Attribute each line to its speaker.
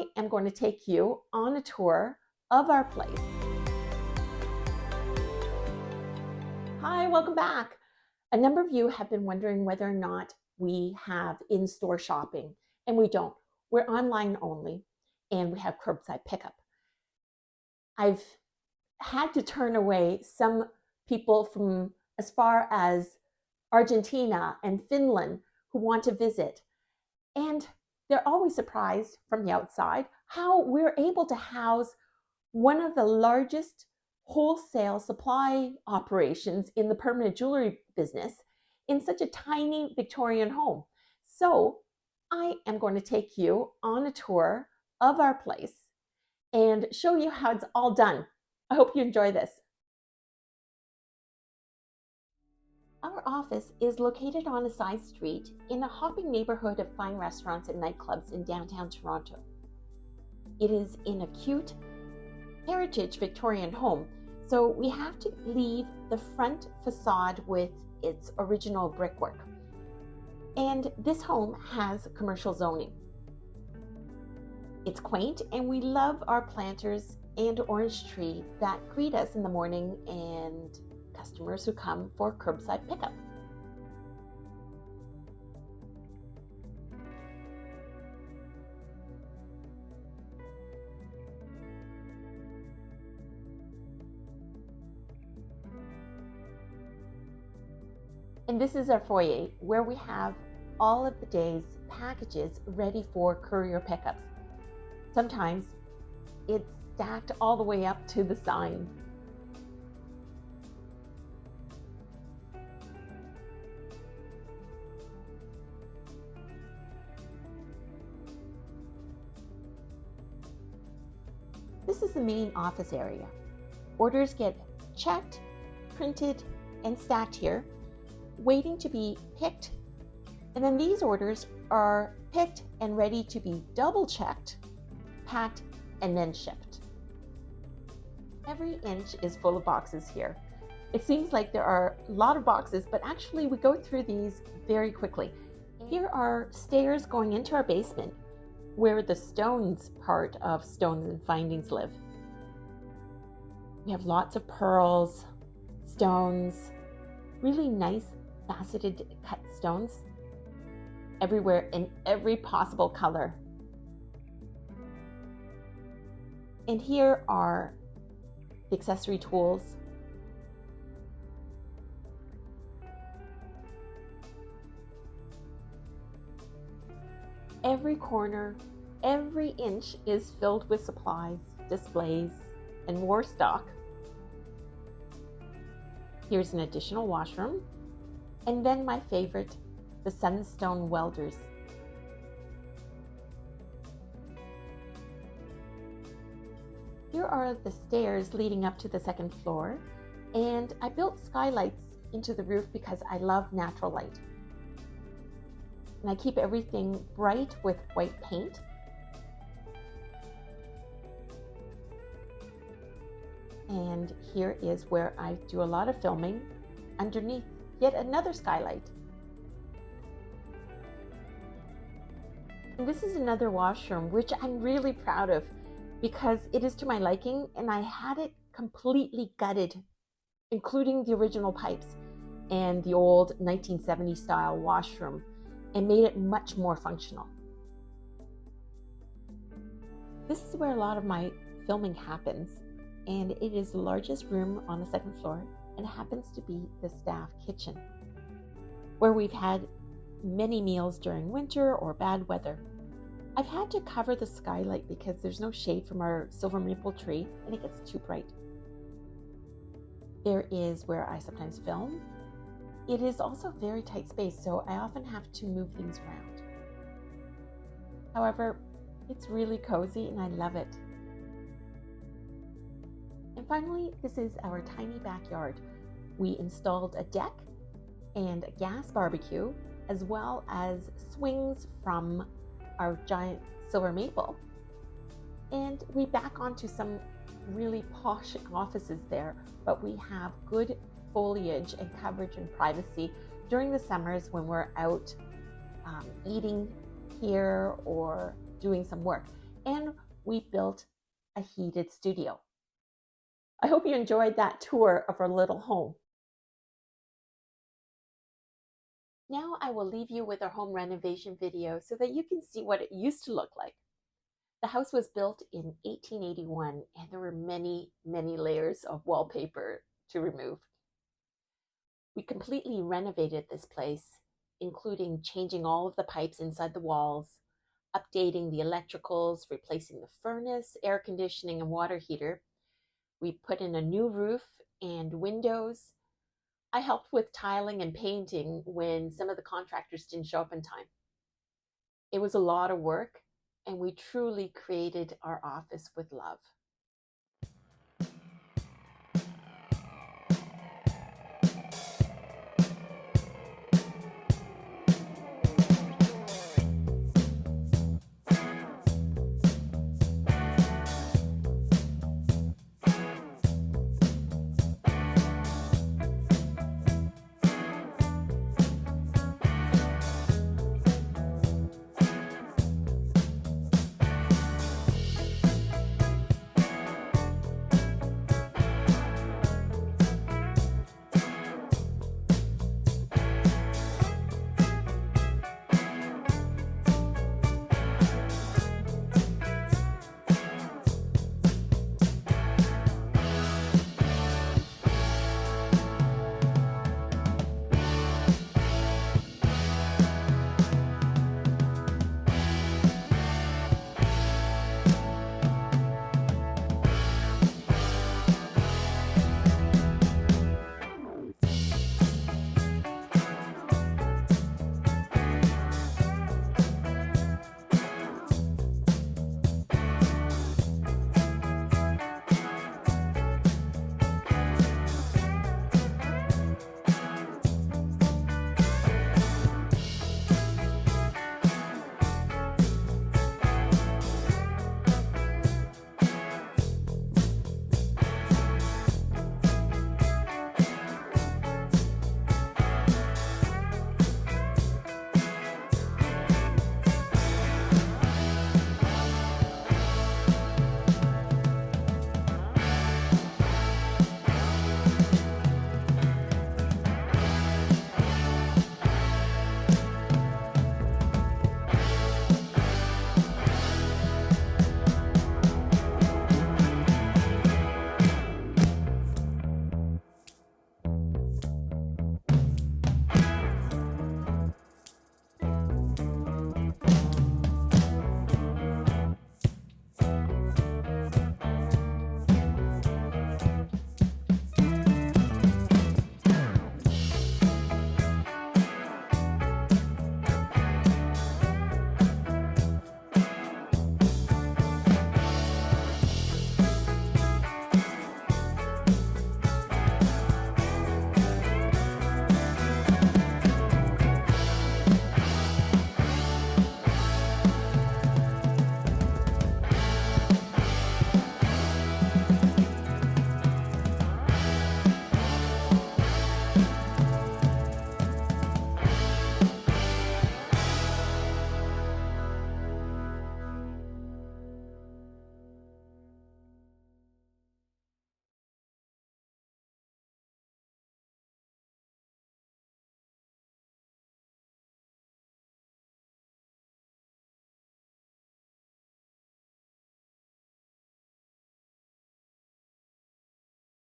Speaker 1: I am going to take you on a tour of our place. Hi, welcome back. A number of you have been wondering whether or not we have in-store shopping, and we don't. We're online only, and we have curbside pickup. I've had to turn away some people from as far as Argentina and Finland who want to visit. And they're always surprised from the outside how we're able to house one of the largest wholesale supply operations in the permanent jewelry business in such a tiny Victorian home. So I am going to take you on a tour of our place and show you how it's all done. I hope you enjoy this. Our office is located on a side street in a hopping neighborhood of fine restaurants and nightclubs in downtown Toronto. It is in a cute heritage Victorian home, so we have to leave the front facade with its original brickwork. And this home has commercial zoning. It's quaint, and we love our planters and orange tree that greet us in the morning and customers who come for curbside pickup. And this is our foyer where we have all of the day's packages ready for courier pickups. Sometimes it's stacked all the way up to the sign. This is the main office area. Orders get checked, printed, and stacked here, waiting to be picked. And then these orders are picked and ready to be double checked, packed, and then shipped. Every inch is full of boxes here. It seems like there are a lot of boxes, but actually we go through these very quickly. Here are stairs going into our basement, where the stones part of Stones and Findings live. We have lots of pearls, stones, really nice faceted cut stones everywhere in every possible color. And here are the accessory tools. Every corner, every inch is filled with supplies, displays, and more stock. Here's an additional washroom. And then my favorite, the sunstone welders. Here are the stairs leading up to the second floor, and I built skylights into the roof because I love natural light. And I keep everything bright with white paint. And here is where I do a lot of filming underneath yet another skylight. And this is another washroom, which I'm really proud of because it is to my liking, and I had it completely gutted, including the original pipes and the old 1970 style washroom, and made it much more functional. This is where a lot of my filming happens, and it is the largest room on the second floor, and it happens to be the staff kitchen, where we've had many meals during winter or bad weather. I've had to cover the skylight because there's no shade from our silver maple tree and it gets too bright. There is where I sometimes film. It is also very tight space, so I often have to move things around. However, it's really cozy and I love it. And finally, this is our tiny backyard. We installed a deck and a gas barbecue, as well as swings from our giant silver maple. And we back onto some really posh offices there, but we have good foliage and coverage and privacy during the summers when we're out eating here or doing some work. and we built a heated studio. I hope you enjoyed that tour of our little home. Now I will leave you with our home renovation video so that you can see what it used to look like. The house was built in 1881 and there were many, many layers of wallpaper to remove. We completely renovated this place, including changing all of the pipes inside the walls, updating the electricals, replacing the furnace, air conditioning, and water heater. We put in a new roof and windows. I helped with tiling and painting when some of the contractors didn't show up in time. It was a lot of work, and we truly created our office with love.